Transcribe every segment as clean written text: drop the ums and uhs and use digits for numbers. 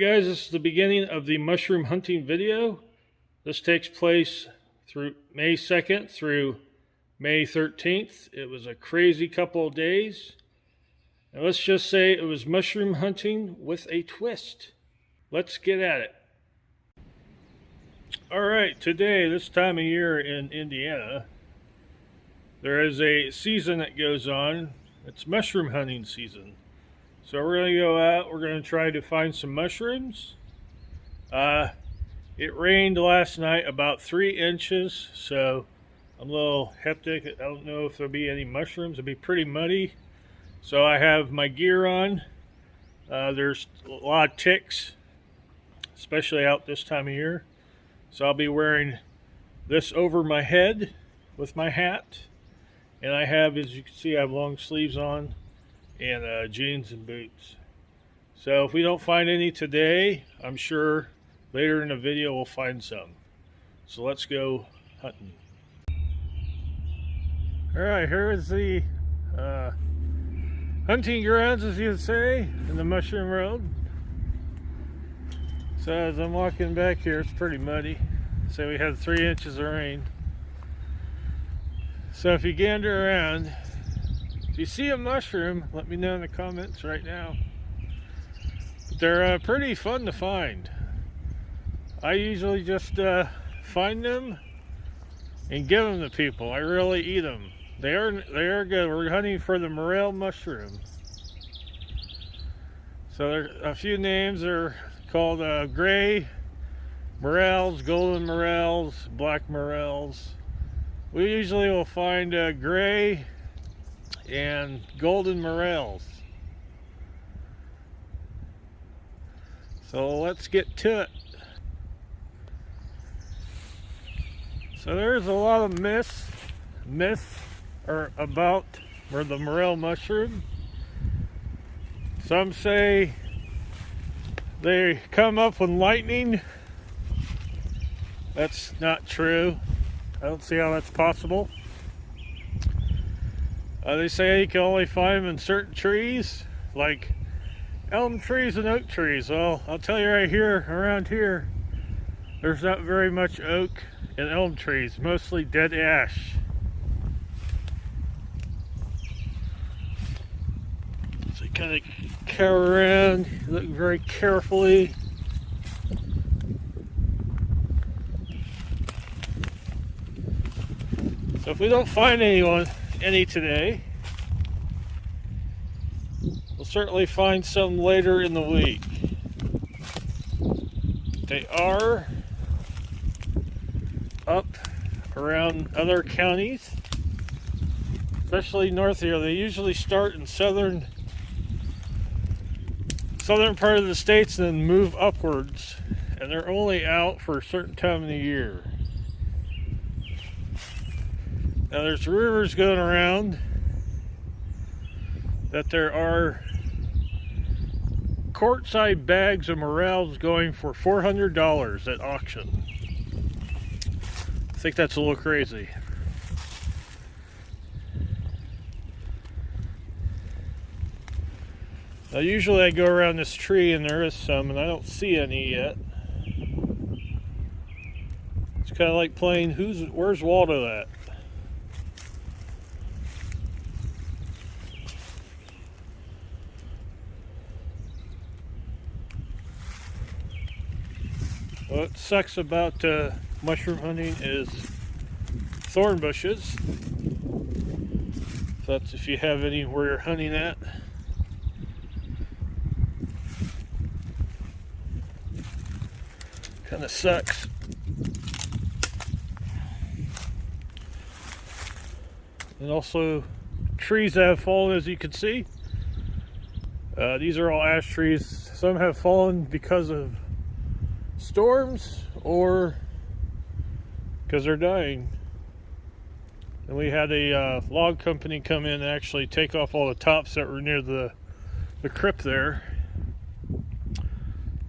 guys, this is the beginning of the mushroom hunting video. This takes place through May 2nd through May 13th. It was a crazy couple of days. And let's just say it was mushroom hunting with a twist. Let's get at it. Alright, today, this time of year in Indiana, there is a season that goes on. It's mushroom hunting season. So we're going to go out, we're going to try to find some mushrooms. It rained last night about 3 inches, so I'm a little hectic. I don't know if there'll be any mushrooms. It'll be pretty muddy. So I have my gear on. There's a lot of ticks, especially out this time of year. So I'll be wearing this over my head with my hat. And I have, as you can see, I have long sleeves on and jeans and boots. So if we don't find any today, I'm sure later in the video we'll find some. So let's go hunting. Alright, here is the hunting grounds, as you'd say, in the mushroom road. So as I'm walking back here, it's pretty muddy. So we had 3 inches of rain. So if you gander around, if you see a mushroom, let me know in the comments right now. But they're pretty fun to find. I usually just find them and give them to people. I really eat them. They are good. We're hunting for the Morel mushroom. So there are a few names. They're called gray Morels, golden Morels, black Morels. We usually will find gray and golden Morels. So let's get to it. So there's a lot of myths are about the Morel mushroom. Some say they come up when lightning. That's not true. I don't see how that's possible. They say you can only find them in certain trees, like elm trees and oak trees. Well, I'll tell you right here, around here, there's not very much oak and elm trees, mostly dead ash. So you kind of cower around, look very carefully. So if we don't find any today, we'll certainly find some later in the week. They are up around other counties, especially north here. They usually start in southern part of the states and then move upwards, and they're only out for a certain time of the year. Now there's rumors going around that there are courtside bags of Morels going for $400 at auction. I think that's a little crazy. Now usually I go around this tree and there is some, and I don't see any yet. It's kind of like playing where's Waldo at? What sucks about mushroom hunting is thorn bushes. So that's if you have any where you're hunting at. Kind of sucks. And also trees that have fallen, as you can see. These are all ash trees. Some have fallen because of storms or because they're dying. And we had a log company come in and actually take off all the tops that were near the crypt there.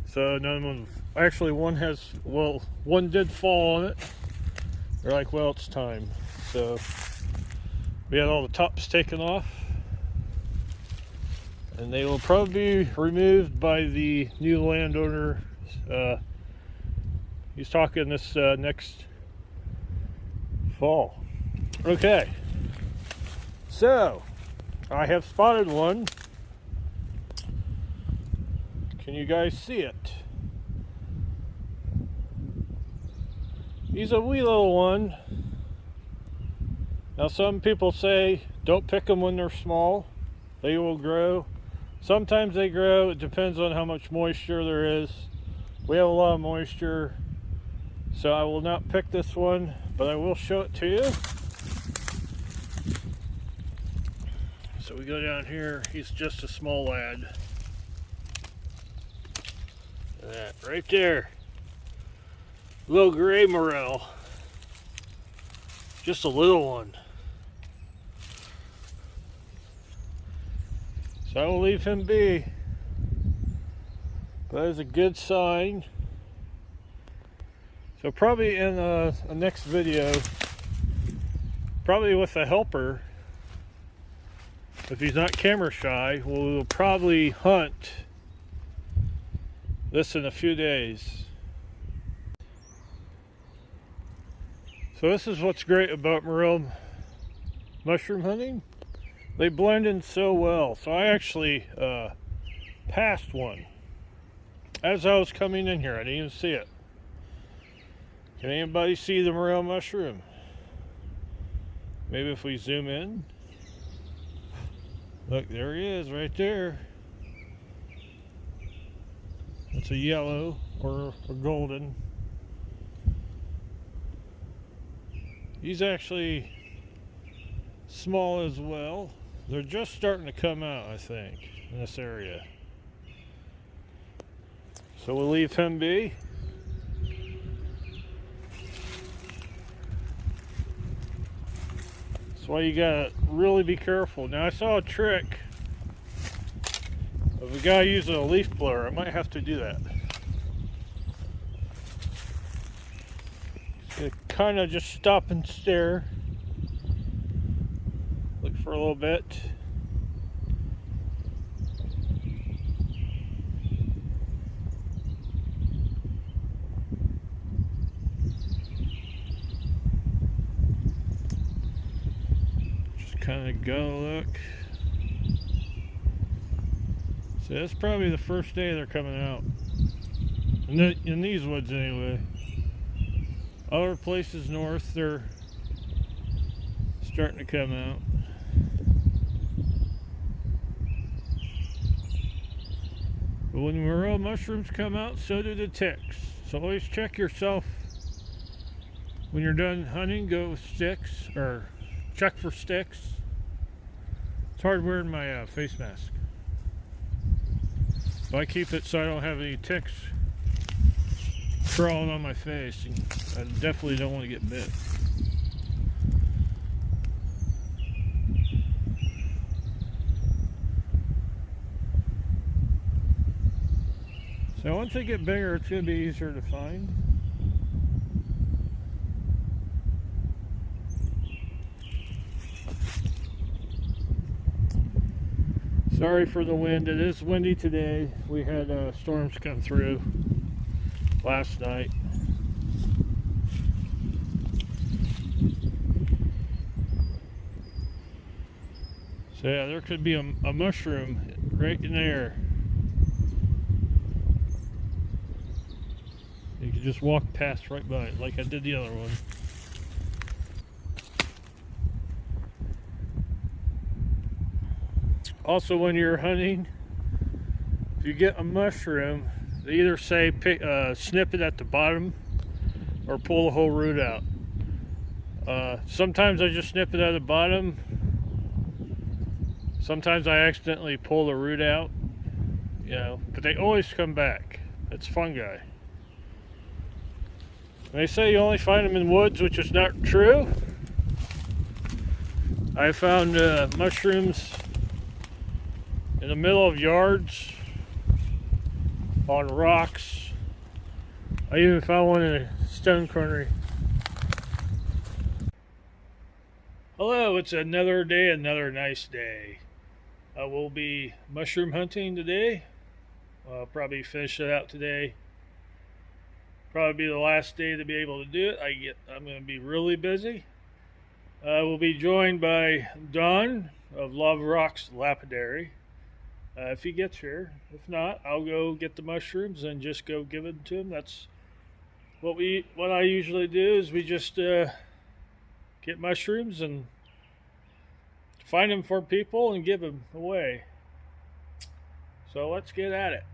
So none of them, actually one did fall on it. They're like, well, it's time. So we had all the tops taken off. and they will probably be removed by the new landowner. He's talking this next fall. Okay, so I have spotted one. Can you guys see it? He's a wee little one. Now some people say don't pick them when they're small. They will grow. Sometimes they grow. It depends on how much moisture there is. We have a lot of moisture, so I will not pick this one, but I will show it to you. So we go down here. He's just a small lad. That right there. Little gray morel. Just a little one. So I will leave him be. That is a good sign. So probably in a next video, probably with a helper, if he's not camera shy, we'll probably hunt this in a few days. So this is what's great about morel mushroom hunting. They blend in so well. So I actually passed one as I was coming in here. I didn't even see it. Can anybody see the morel mushroom? Maybe if we zoom in. Look, there he is right there. It's a yellow or golden. He's actually small as well. They're just starting to come out, I think, in this area. So we'll leave him be. That's why you gotta really be careful. Now I saw a trick of a guy using a leaf blower. I might have to do that. Kind of just stop and stare, look for a little bit. Just kind of go look. So that's probably the first day they're coming out in these woods anyway. Other places north, they're starting to come out. But when morel mushrooms come out, so do the ticks. So always check yourself when you're done hunting. Go with sticks, or check for sticks. It's hard wearing my face mask. But I keep it so I don't have any ticks crawling on my face. I definitely don't want to get bit. So once they get bigger, it's going to be easier to find. Sorry for the wind. It is windy today. We had storms come through last night. So yeah, there could be a mushroom right in there. You could just walk past right by it like I did the other one. Also, when you're hunting, if you get a mushroom, they either say snip it at the bottom or pull the whole root out. Sometimes I just snip it at the bottom. Sometimes I accidentally pull the root out, you know, but they always come back. It's fungi. They say you only find them in woods, which is not true. I found mushrooms in the middle of yards, on rocks. I even found one in a stone quarry. Hello, it's another day, another nice day. I will be mushroom hunting today. I'll probably finish it out today. Probably be the last day to be able to do it. I'm going to be really busy. We'll be joined by Don of Love Rocks Lapidary. If he gets here. If not, I'll go get the mushrooms and just go give it to him. That's what I usually do is we just get mushrooms and find them for people and give them away. So let's get at it.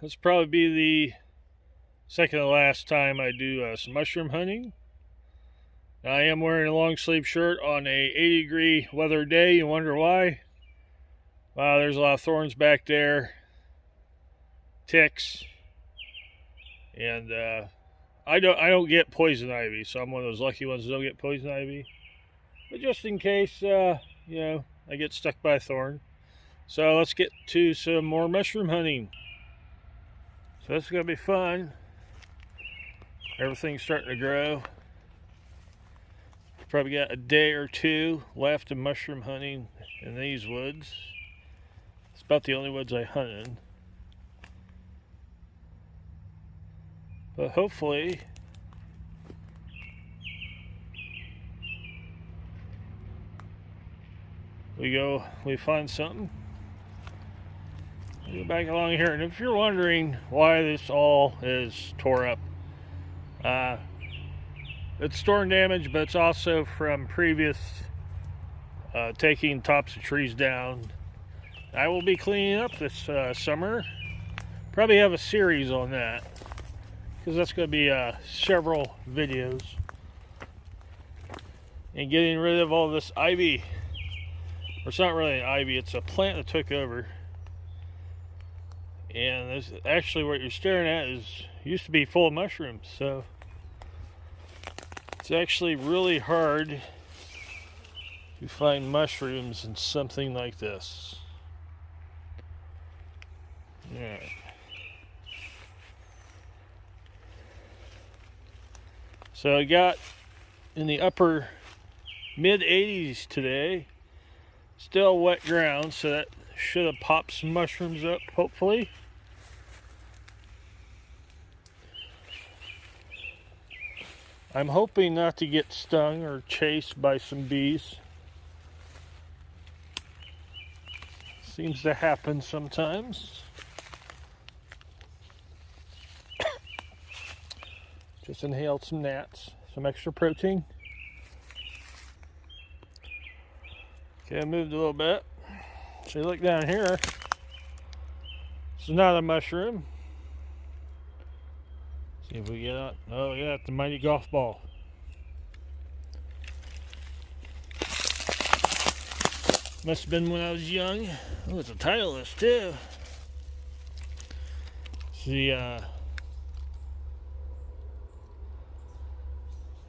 This will probably be the second to last time I do some mushroom hunting. I am wearing a long sleeve shirt on a 80-degree weather day. You wonder why? Wow, there's a lot of thorns back there, ticks, and I don't get poison ivy, so I'm one of those lucky ones that don't get poison ivy. But just in case, I get stuck by a thorn. So let's get to some more mushroom hunting. So this is going to be fun. Everything's starting to grow. Probably got a day or two left of mushroom hunting in these woods. It's about the only woods I hunted. But hopefully we find something. Go back along here, and if you're wondering why this all is tore up, it's storm damage, but it's also from previous taking tops of trees down. I will be cleaning up this summer. Probably have a series on that, because that's going to be several videos. And getting rid of all this ivy. Or it's not really an ivy, it's a plant that took over. And this, actually what you're staring at used to be full of mushrooms, so it's actually really hard to find mushrooms in something like this. Alright. So I got in the upper mid 80s today. Still wet ground, so that should have popped some mushrooms up, hopefully. I'm hoping not to get stung or chased by some bees. Seems to happen sometimes. Just inhaled some gnats, some extra protein. Okay, I moved a little bit. So you look down here. This is not a mushroom. See if we get out. Oh, look at that, the mighty golf ball. Must have been when I was young. Oh, it's a Titleist too. It's the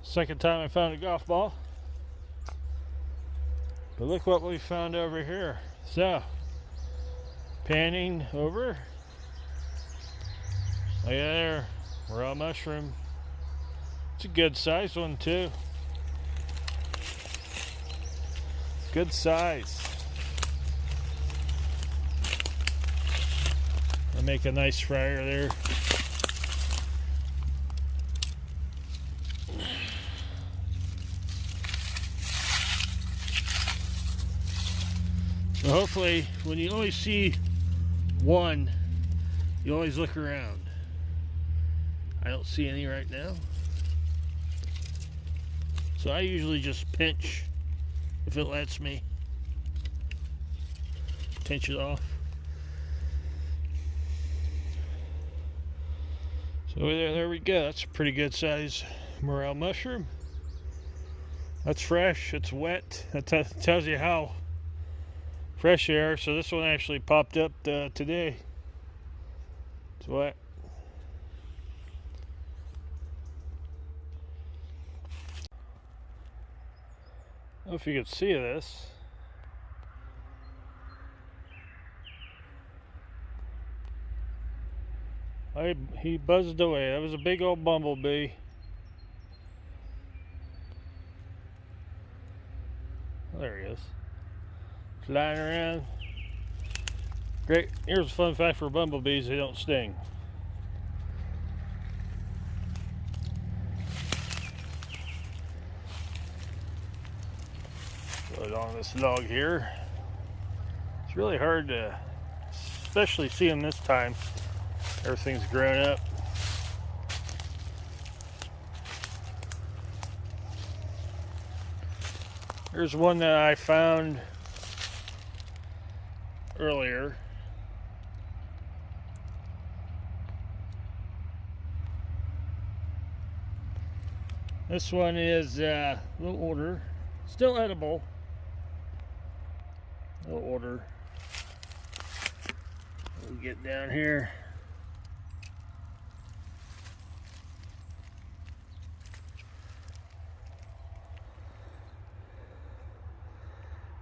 second time I found a golf ball. But look what we found over here. So, panning over. Look at there, raw mushroom. It's a good size one too. Good size. I'll make a nice fryer there. So hopefully, when you only see one, you always look around. I don't see any right now. So I usually just pinch, if it lets me. Pinch it off. So there we go. That's a pretty good size morel mushroom. That's fresh. It's wet. That tells you how fresh they are. So this one actually popped up today. It's wet. I don't know if you could see this. He buzzed away. That was a big old bumblebee. There he is. Flying around. Great. Here's a fun fact for bumblebees: they don't sting. Put it on this log here. It's really hard to, especially see them this time. Everything's grown up. Here's one that I found earlier. This one is a little older, still edible. A little older. We'll get down here.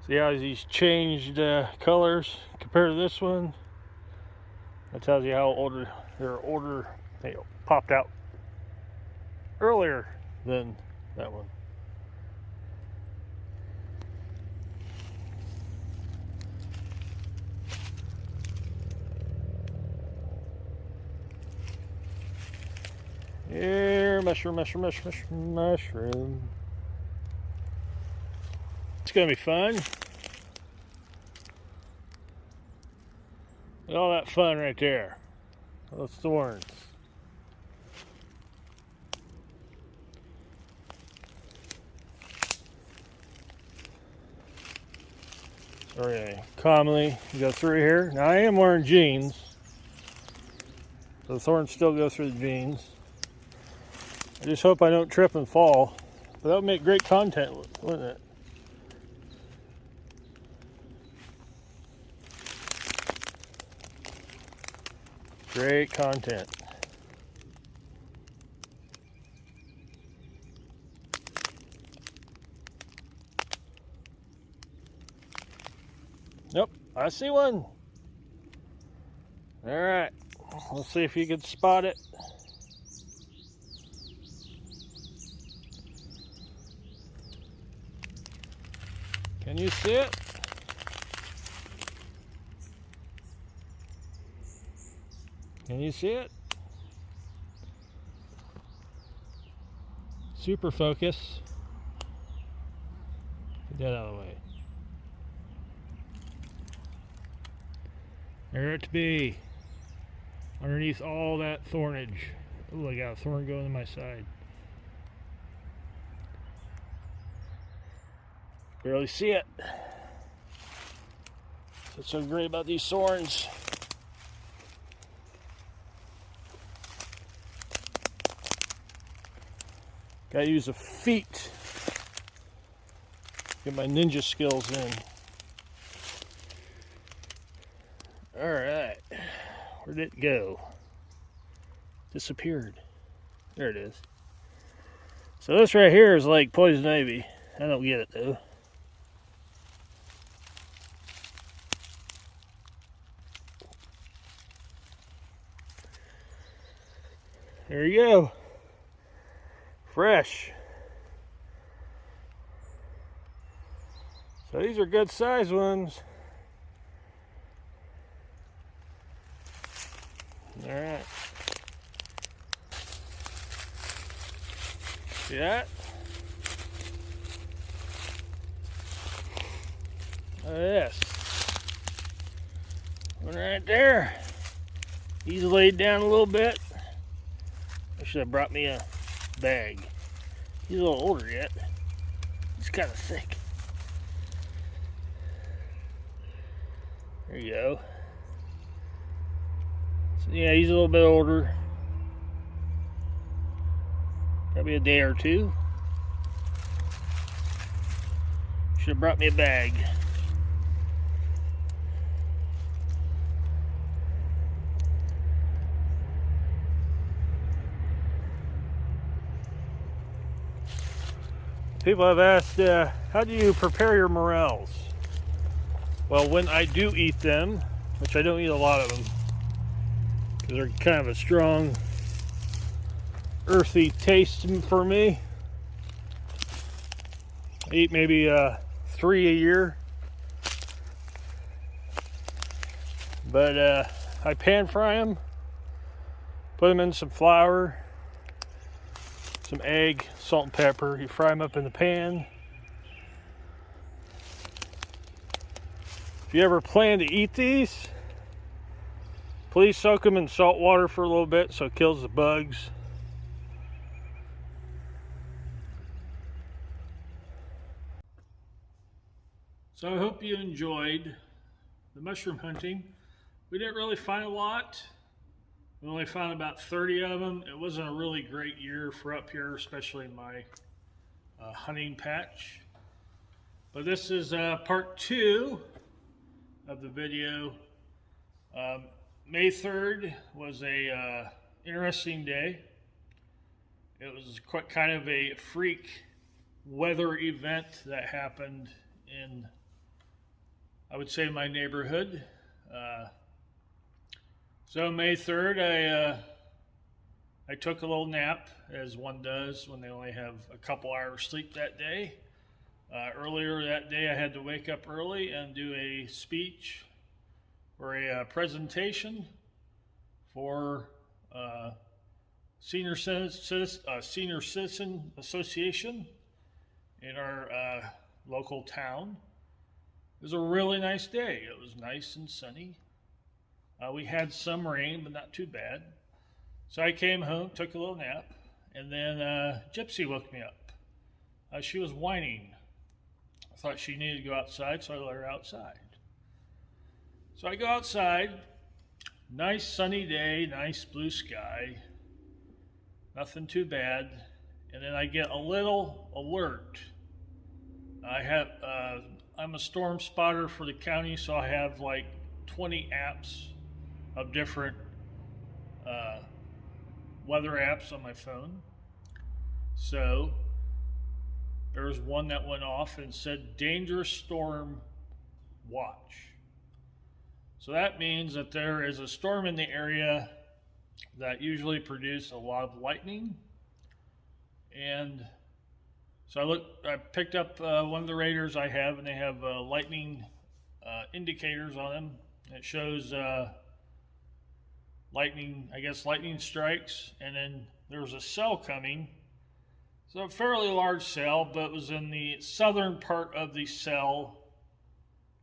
See how he's changed colors compared to this one? That tells you how older they're older. They popped out earlier than that one. Here, mushroom. It's gonna be fun. Look at all that fun right there. Those thorns. Very calmly go through here. Now I am wearing jeans, so the thorns still go through the jeans. I just hope I don't trip and fall. But that would make great content, wouldn't it? Great content. Yep, I see one. All right, let's see if you can spot it. Can you see it? Can you see it? Super focus. Get that out of the way. There it be, underneath all that thornage Oh, I got a thorn going in my side. Barely see it. What's so great about these thorns? Gotta use the feet. Get my ninja skills in. Alright. Where did it go? Disappeared. There it is. So this right here is like poison ivy. I don't get it though. There you go. Fresh. So these are good sized ones. Alright. See that? Look at this. One right there. He's laid down a little bit. I should have brought me a bag. He's a little older yet. He's kind of thick. There you go. So yeah, he's a little bit older. Probably a day or two. Should have brought me a bag. People have asked, how do you prepare your morels? Well, when I do eat them, which I don't eat a lot of them, because they're kind of a strong, earthy taste for me. I eat maybe 3 a year. But I pan fry them, put them in some flour, some egg, salt and pepper. You fry them up in the pan. If you ever plan to eat these, please soak them in salt water for a little bit so it kills the bugs. So I hope you enjoyed the mushroom hunting. We didn't really find a lot. We only found about 30 of them. It wasn't a really great year for up here, especially in my hunting patch. But this is part 2 of the video. May 3rd was a interesting day. It was quite kind of a freak weather event that happened in, I would say, my neighborhood. So May 3rd, I took a little nap, as one does when they only have a couple hours sleep that day. Earlier that day, I had to wake up early and do a speech or a presentation for Senior Citizen Association in our local town. It was a really nice day. It was nice and sunny. We had some rain, but not too bad. So I came home, took a little nap, and then Gypsy woke me up. She was whining. I thought she needed to go outside, so I let her outside. So I go outside. Nice sunny day, nice blue sky. Nothing too bad. And then I get a little alert. I'm a storm spotter for the county, so I have like 20 apps of different weather apps on my phone. So there was one that went off and said dangerous storm watch. So that means that there is a storm in the area that usually produces a lot of lightning. And so I picked up one of the radars I have, and they have lightning indicators on them. It shows lightning strikes, and then there was a cell coming. So a fairly large cell, but it was in the southern part of the cell,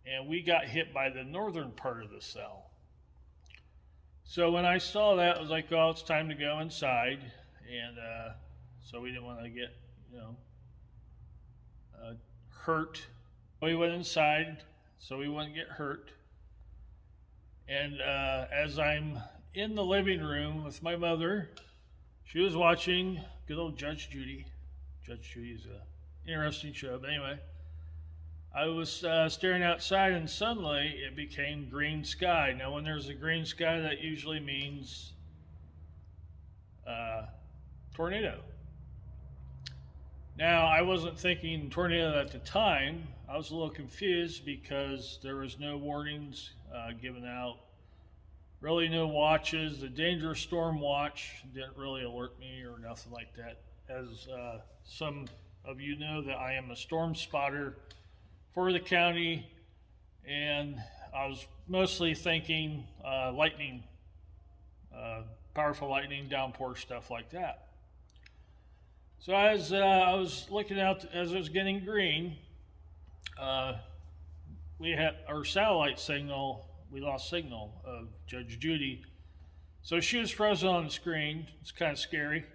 and we got hit by the northern part of the cell. So when I saw that, I was like, oh, it's time to go inside. And so we didn't want to get, hurt. We went inside so we wouldn't get hurt. And as I'm in the living room with my mother, she was watching good old Judge Judy. Judge Judy's an interesting show. But anyway, I was staring outside, and suddenly it became green sky. Now, when there's a green sky, that usually means tornado. Now, I wasn't thinking tornado at the time. I was a little confused because there was no warnings given out, really no watches. The dangerous storm watch didn't really alert me or nothing like that. As some of you know, that I am a storm spotter for the county, and I was mostly thinking lightning, powerful lightning, downpour, stuff like that. So as I was looking out, as it was getting green, we had our satellite signal, we lost signal of Judge Judy. So she was frozen on the screen. It's kind of scary.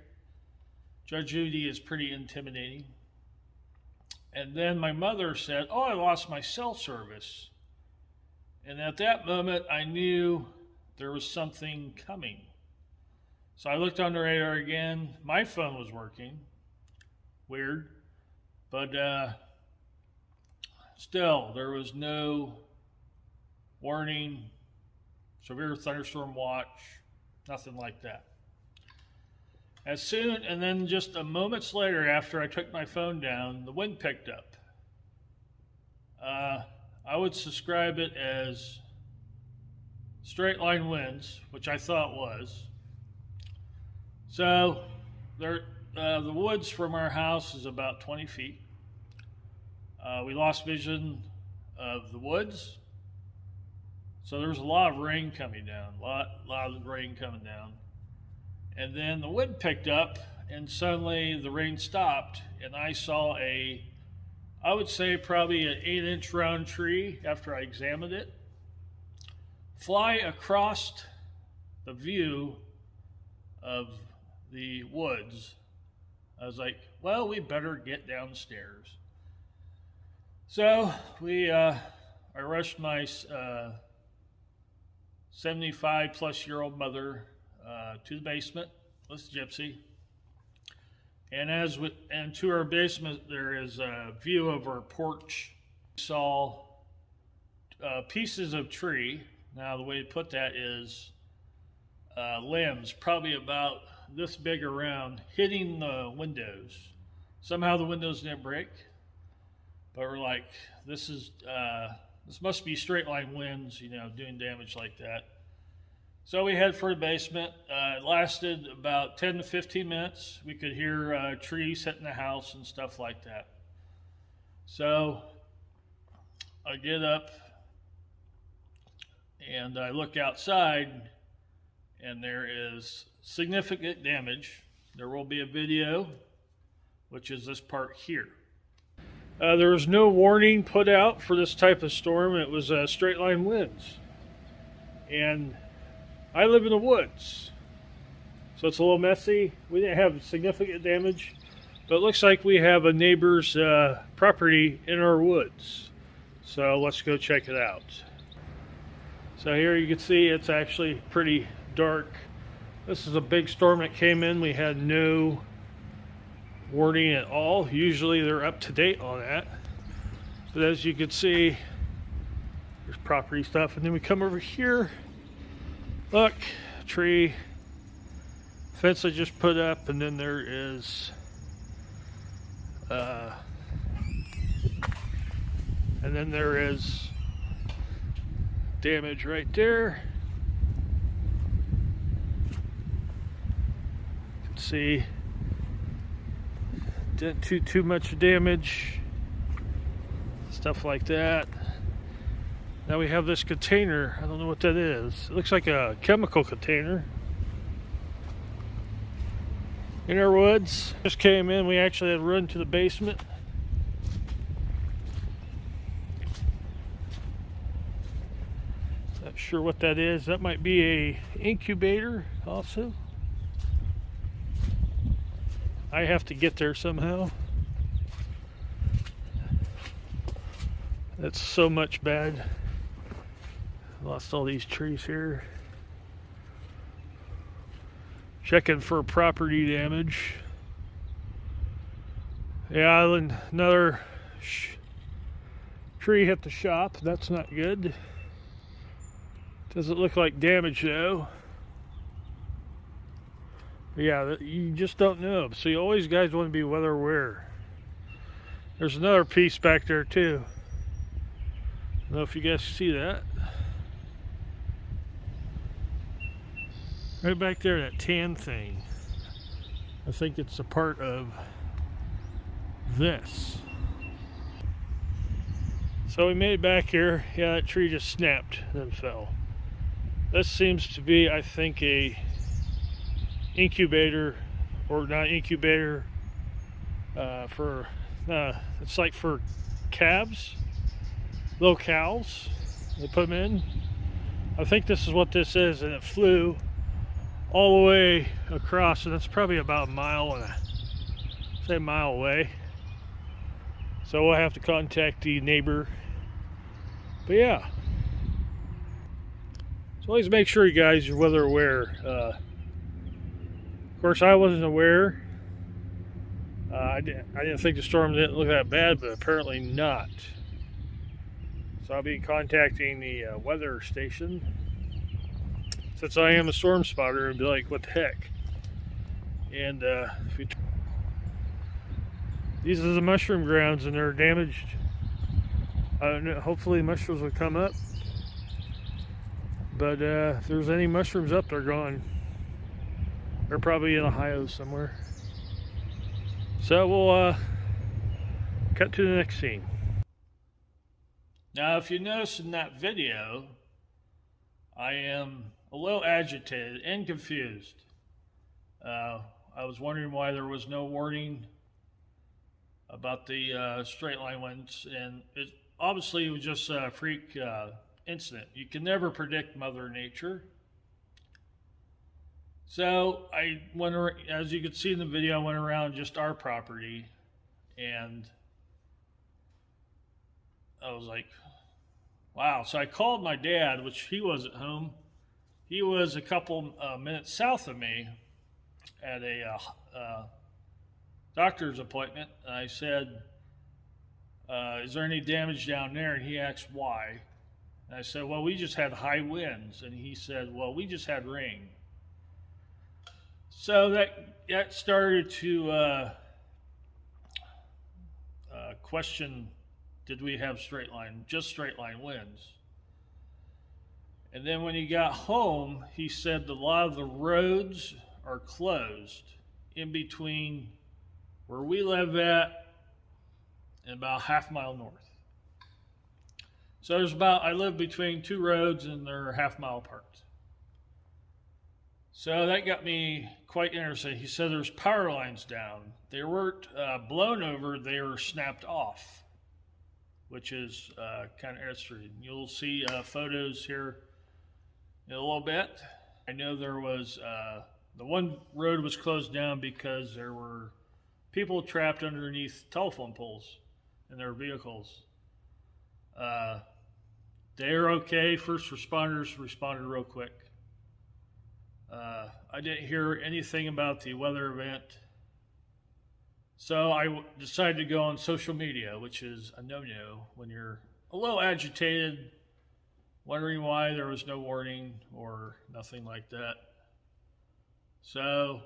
Judge Judy is pretty intimidating. And then my mother said, oh, I lost my cell service. And at that moment, I knew there was something coming. So I looked on the radar again. My phone was working. Weird. But still, there was no warning, severe thunderstorm watch, nothing like that. And then just a moments later, after I took my phone down, the wind picked up. I would describe it as straight line winds, which I thought was. So the woods from our house is about 20 feet. We lost vision of the woods. So there was a lot of rain coming down, a lot of rain coming down. And then the wind picked up, and suddenly the rain stopped, and I saw I would say probably an 8-inch round tree after I examined it, fly across the view of the woods. I was like, well, we better get downstairs. So I rushed my 75-plus-year-old mother to the basement with Gypsy, and to our basement there is a view of our porch. We saw pieces of tree. Now the way to put that is limbs, probably about this big around, hitting the windows. Somehow the windows didn't break, but we're like, this must be straight line winds, doing damage like that. So we head for the basement. It lasted about 10 to 15 minutes. We could hear trees hitting the house and stuff like that. So I get up and I look outside, and there is significant damage. There will be a video, which is this part here. There was no warning put out for this type of storm. It was straight line winds. And I live in the woods, so it's a little messy. We didn't have significant damage, but it looks like we have a neighbor's property in our woods. So let's go check it out. So here you can see it's actually pretty dark. This is a big storm that came in. We had no warning at all. Usually they're up to date on that. But as you can see, there's property stuff. And then we come over here. Look, tree, fence I just put up, and then there is damage right there. You can see didn't too much damage, stuff like that. Now we have this container. I don't know what that is. It looks like a chemical container. In our woods. Just came in. We actually had to run to the basement. Not sure what that is. That might be a incubator also. I have to get there somehow. That's so much bad. Lost all these trees here. Checking for property damage. Yeah, another tree hit the shop. That's not good. Doesn't look like damage though. Yeah, you just don't know. So you always guys want to be weather aware. There's another piece back there too. I don't know if you guys see that. Right back there, that tan thing. I think it's a part of this. So we made it back here. Yeah, that tree just snapped, then fell. This seems to be, I think, a incubator, or not incubator, it's like for calves, little cows. They put them in. I think this is what this is, and it flew all the way across, and that's probably about a mile away. So we'll have to contact the neighbor. But yeah, so always make sure you guys are weather aware. Of course, I wasn't aware. I didn't think the storm didn't look that bad, but apparently not. So I'll be contacting the weather station, since I am a storm spotter, and be like, what the heck? And these are the mushroom grounds, and they're damaged. I don't know, hopefully mushrooms will come up. But if there's any mushrooms up, they're gone. They're probably in Ohio somewhere. So we'll cut to the next scene. Now, if you notice in that video, I am a little agitated and confused. I was wondering why there was no warning about the straight line winds, and it obviously was just a freak incident. You can never predict Mother Nature. So I went around, as you can see in the video, I went around just our property, and I was like, wow. So I called my dad, which he was at home. He was a couple minutes south of me at a doctor's appointment. And I said, is there any damage down there? And he asked why. And I said, well, we just had high winds. And he said, well, we just had rain. So that started to question, did we have just straight line winds? And then when he got home, he said a lot of the roads are closed in between where we live at and about half mile north. So I live between two roads, and they're half mile apart. So that got me quite interested. He said there's power lines down. They weren't blown over, they were snapped off, which is kind of interesting. You'll see photos here in a little bit. I know there was, the one road was closed down because there were people trapped underneath telephone poles in their vehicles. They're okay. First responders responded real quick. I didn't hear anything about the weather event. So I decided to go on social media, which is a no-no when you're a little agitated, wondering why there was no warning or nothing like that. So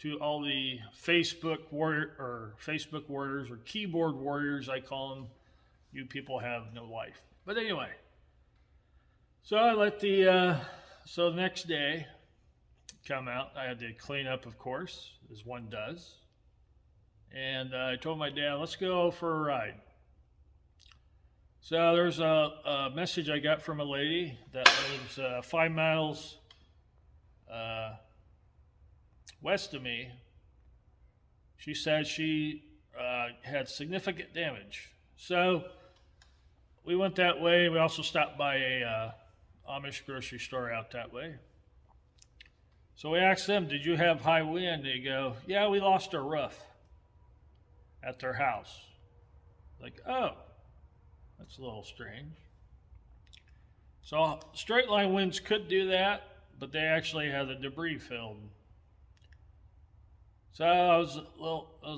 to all the Facebook warriors, or keyboard warriors, I call them, you people have no life. But anyway, so I let the next day come out. I had to clean up, of course, as one does. And I told my dad, let's go for a ride. So there's a message I got from a lady that lives 5 miles west of me. She said she had significant damage. So we went that way. We also stopped by Amish grocery store out that way. So we asked them, "Did you have high wind?" They go, "Yeah, we lost our roof at their house." Like, oh, that's a little strange. So straight line winds could do that, but they actually had the debris field. So I was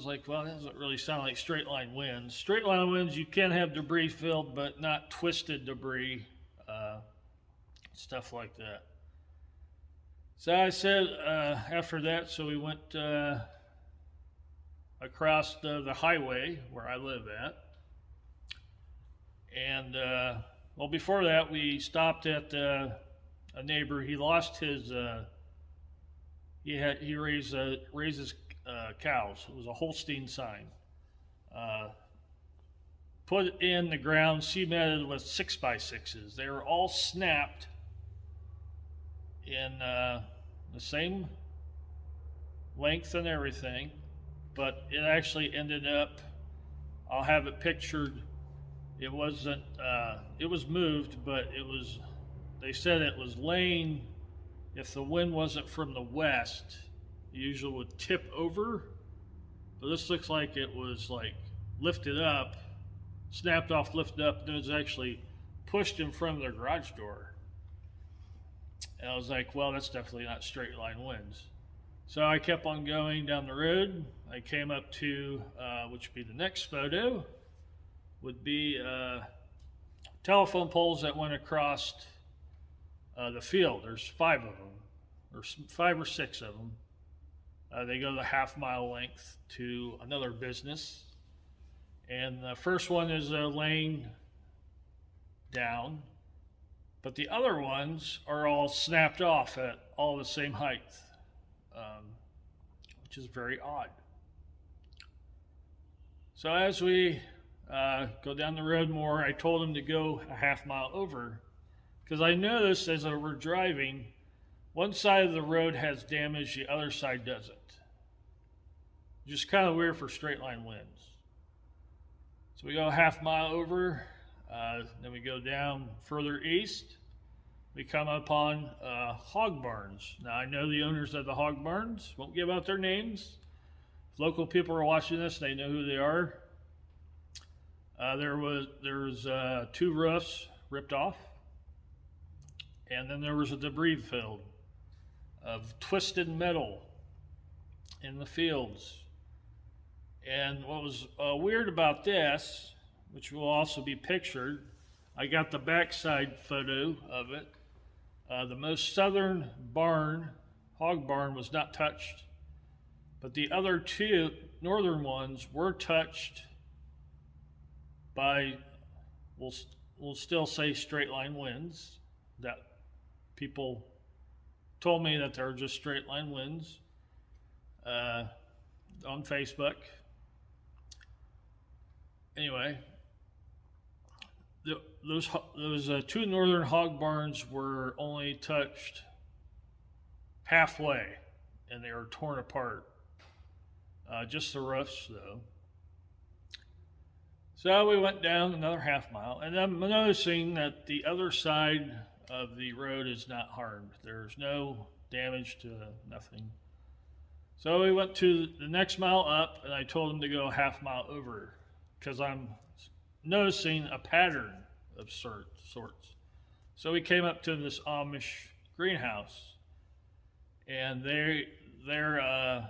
like, well, that doesn't really sound like straight line winds. Straight line winds, you can have debris filled, but not twisted debris, stuff like that. So I said after that, so we went across the highway where I live at, and well, before that, we stopped at a neighbor. He lost his. He raises cows. It was a Holstein sign. Put in the ground, cemented with 6x6s. They were all snapped in the same length and everything, but it actually ended up. I'll have it pictured. It wasn't. It was moved, but it was. They said it was laying. If the wind wasn't from the west, it usually would tip over. But this looks like it was like lifted up, snapped off, lifted up, and it was actually pushed in front of their garage door. And I was like, well, that's definitely not straight line winds. So I kept on going down the road. I came up to, which would be the next photo, would be telephone poles that went across the field. There's 5 of them, or 5 or 6 of them. They go the half-mile length to another business. And the first one is laying down, but the other ones are all snapped off at all the same height, which is very odd. So as we go down the road more, I told him to go a half mile over, because I noticed as we're driving, one side of the road has damage, the other side doesn't. Just kind of weird for straight line winds. So we go a half mile over, then we go down further east. We come upon Hog Barns. Now I know the owners of the Hog Barns, won't give out their names. If local people are watching this, they know who they are. There was 2 roofs ripped off, and then there was a debris field of twisted metal in the fields. And what was weird about this, which will also be pictured, I got the backside photo of it. The most southern barn, hog barn, was not touched, but the other 2 northern ones were touched by, we'll still say straight line winds. That people told me that they're just straight line winds on Facebook. Anyway, those 2 northern hog barns were only touched halfway, and they were torn apart. Just the roofs, though. So we went down another half mile, and I'm noticing that the other side of the road is not harmed. There's no damage to nothing. So we went to the next mile up, and I told him to go a half mile over, because I'm noticing a pattern of sorts. So we came up to this Amish greenhouse, and their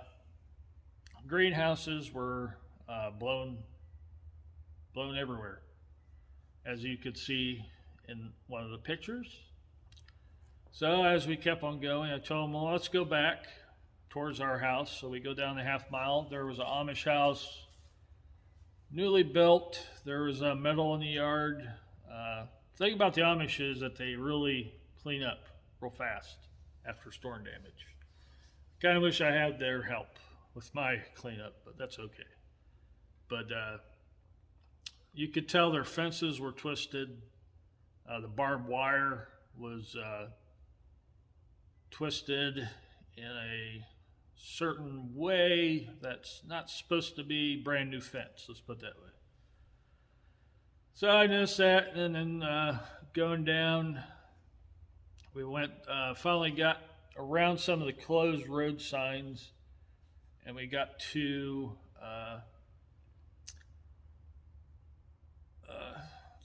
greenhouses were blown everywhere, as you could see in one of the pictures. So as we kept on going, I told him, well, let's go back towards our house. So we go down the half mile. There was an Amish house, newly built. There was metal in the yard. The thing about the Amish is that they really clean up real fast after storm damage. Kind of wish I had their help with my cleanup, but that's okay. But you could tell their fences were twisted. The barbed wire was twisted in a certain way that's not supposed to be brand new fence, let's put it that way. So I noticed that, and then going down we went, finally got around some of the closed road signs, and we got to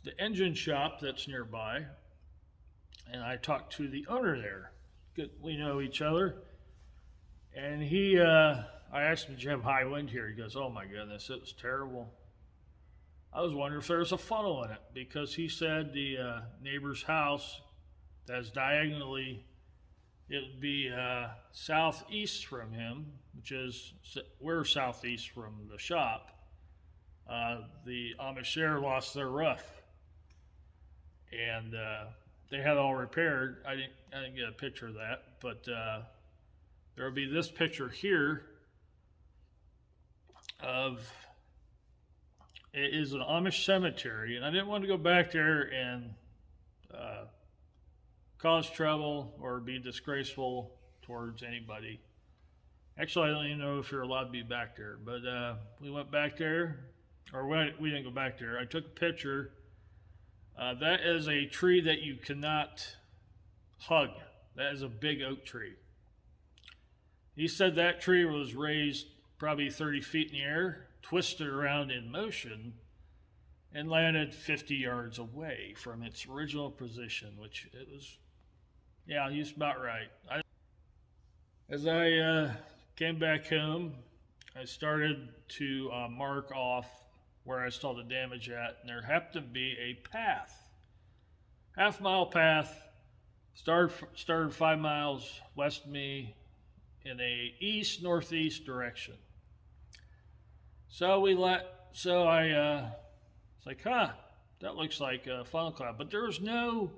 the engine shop that's nearby, and I talked to the owner there. Good, we know each other, and I asked him, "Did you have high wind here?" He goes, "Oh my goodness, it was terrible." I was wondering if there was a funnel in it, because he said the neighbor's house that's diagonally, it would be southeast from him, which is, we're southeast from the shop. The Amish there lost their roof, and they had it all repaired. I didn't get a picture of that, but there will be this picture here of, it is an Amish cemetery, and I didn't want to go back there and cause trouble or be disgraceful towards anybody. Actually, I don't even know if you're allowed to be back there, but we went back there, or we didn't go back there. I took a picture. That is a tree that you cannot hug. That is a big oak tree. He said that tree was raised probably 30 feet in the air, twisted around in motion, and landed 50 yards away from its original position, which it was, yeah, he's about right. As I came back home, I started to mark off where I saw the damage at, and there happened to be a path, half-mile path, started 5 miles west of me in a east-northeast direction. So I it's like, that looks like a funnel cloud, but there was no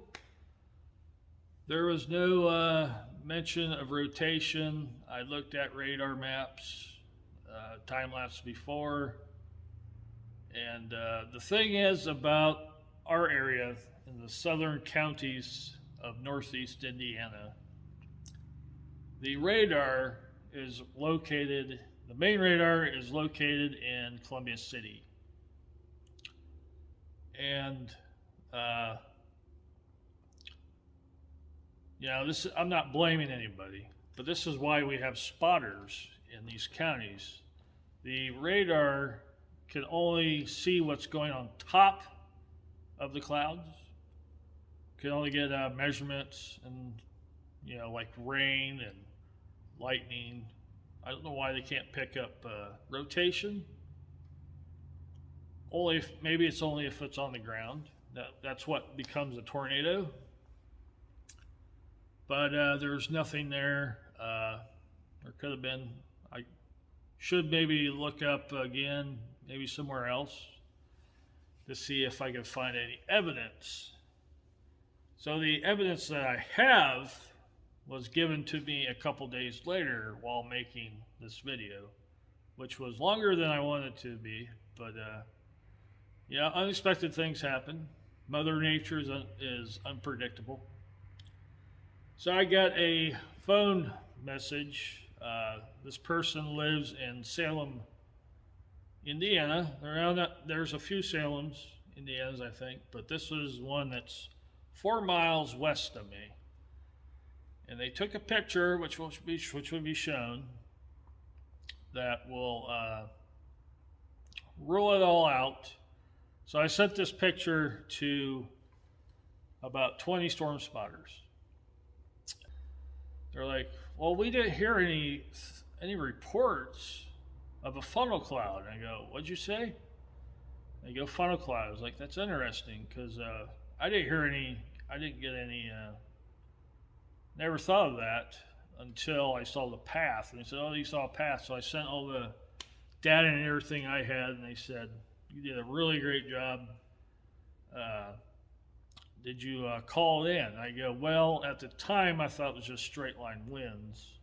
mention of rotation. I looked at radar maps, time lapse before, and the thing is about our area in the southern counties of northeast Indiana, the radar is located. The main radar is located in Columbia City. And, I'm not blaming anybody, but this is why we have spotters in these counties. The radar can only see what's going on top of the clouds, can only get measurements and, like rain and lightning. I don't know why they can't pick up rotation. Maybe it's only if it's on the ground. That's what becomes a tornado. But there's nothing there. There could have been. I should maybe look up again, maybe somewhere else, to see if I can find any evidence. So the evidence that I have was given to me a couple days later while making this video, which was longer than I wanted it to be, but unexpected things happen. Mother Nature is unpredictable. So I got a phone message. This person lives in Salem, Indiana. There's a few Salems, Indianas, I think, but this was one that's 4 miles west of me. And they took a picture, which will be shown, that will rule it all out. So I sent this picture to about 20 storm spotters. They're like, "Well, we didn't hear any reports of a funnel cloud." And I go, "What'd you say?" They go, "Funnel cloud." I was like, "That's interesting, because I didn't get any. Never thought of that until I saw the path." And they said, "Oh, you saw a path." So I sent all the data and everything I had, and they said, "You did a really great job. Did you call it in?" I go, "Well, at the time, I thought it was just straight line winds.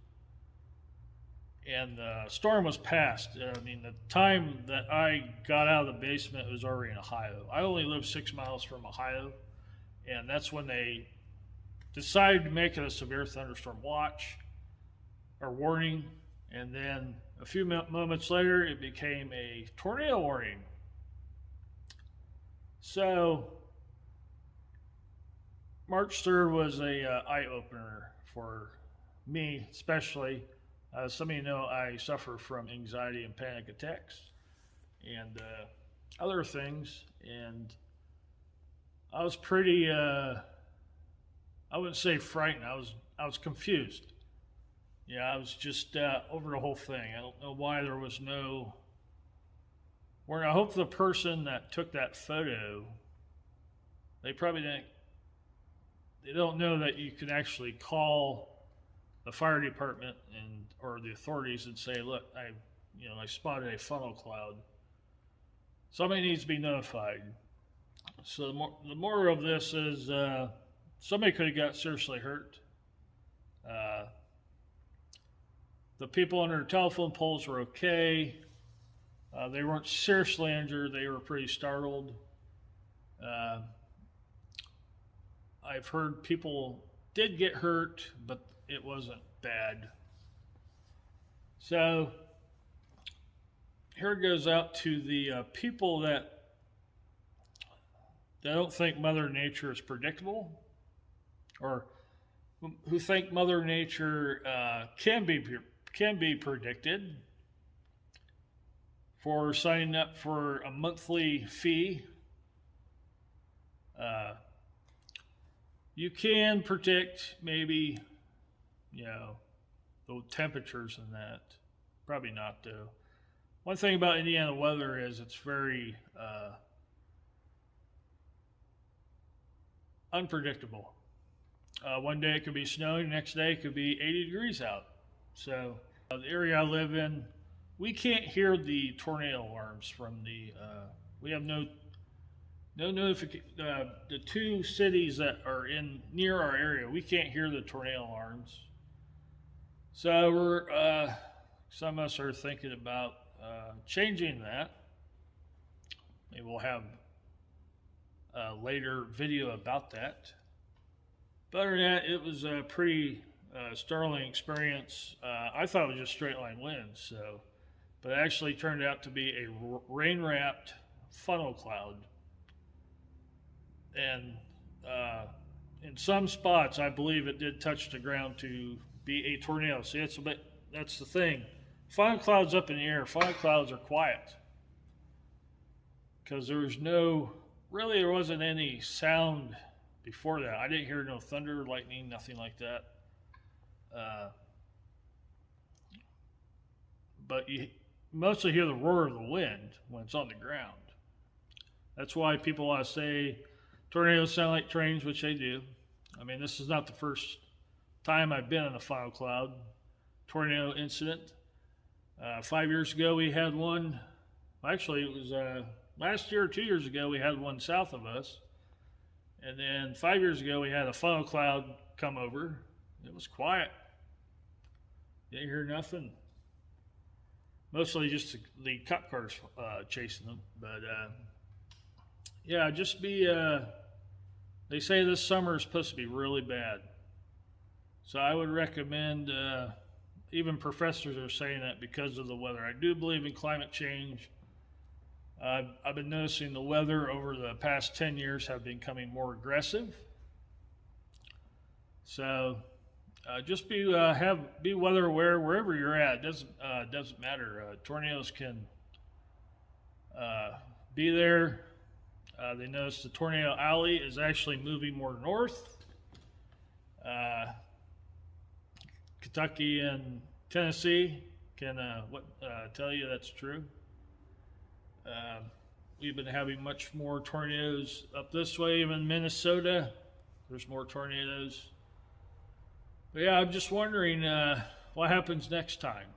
And the storm was past. The time that I got out of the basement, it was already in Ohio. I only live 6 miles from Ohio, and that's when they decided to make it a severe thunderstorm watch or warning. And then a few moments later, it became a tornado warning. So March 3rd was a eye opener for me, especially. Some of you know I suffer from anxiety and panic attacks and other things, and I was pretty. I wouldn't say frightened. I was confused. Yeah, I was just over the whole thing. I don't know why there was no. Where I hope the person that took that photo, they probably didn't. They don't know that you can actually call the fire department and or the authorities and say, "Look, I spotted a funnel cloud. Somebody needs to be notified." So the moral of this is somebody could have got seriously hurt. Uh, the people under the telephone poles were okay. They weren't seriously injured. They were pretty startled. Uh, I've heard people did get hurt, but it wasn't bad. So here it goes out to the people that don't think Mother Nature is predictable, or who think Mother Nature can be predicted, for signing up for a monthly fee. You can predict maybe, the temperatures and that. Probably not, though. One thing about Indiana weather is it's very unpredictable. One day it could be snowing, the next day it could be 80 degrees out. So the area I live in, we can't hear the tornado alarms from the. We have no notification. The two cities that are near our area, we can't hear the tornado alarms. So we're some of us are thinking about changing that. Maybe we'll have a later video about that. But other than that, it was a pretty startling experience. I thought it was just straight line winds, but it actually turned out to be a rain-wrapped funnel cloud. And in some spots, I believe it did touch the ground to be a tornado. See, that's the thing. Funnel clouds up in the air. Funnel clouds are quiet because there wasn't any sound before that. I didn't hear no thunder, lightning, nothing like that. But you mostly hear the roar of the wind when it's on the ground. That's why people always say tornadoes sound like trains, which they do. I mean, this is not the first time I've been in a funnel cloud tornado incident. 5 years ago, we had one. Actually, it was last year or 2 years ago, we had one south of us. And then 5 years ago, we had a funnel cloud come over. It was quiet. Didn't hear nothing. Mostly just the cop cars chasing them. But yeah, just be. They say this summer is supposed to be really bad. So I would recommend. Even professors are saying that because of the weather. I do believe in climate change. I've been noticing the weather over the past 10 years have been becoming more aggressive. So just be weather aware wherever you're at. Doesn't matter. Tornadoes can be there. They noticed the tornado alley is actually moving more north. Kentucky and Tennessee can tell you that's true. We've been having much more tornadoes up this way. Even Minnesota, there's more tornadoes. But yeah, I'm just wondering what happens next time.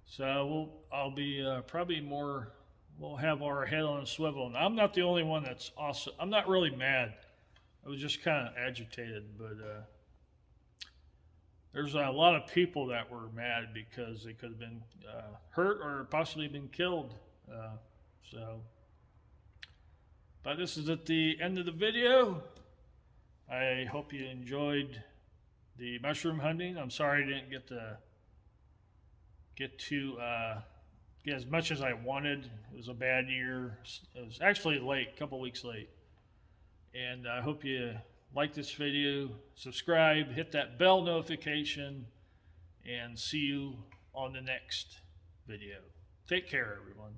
So I'll be probably more. We'll have our head on a swivel. And I'm not the only one that's also. I'm not really mad. I was just kind of agitated, but there's a lot of people that were mad because they could have been hurt or possibly been killed. But this is at the end of the video. I hope you enjoyed the mushroom hunting. I'm sorry I didn't get as much as I wanted. It was a bad year. It was actually late, a couple weeks late. And I hope you like this video, subscribe, hit that bell notification, and see you on the next video. Take care, everyone.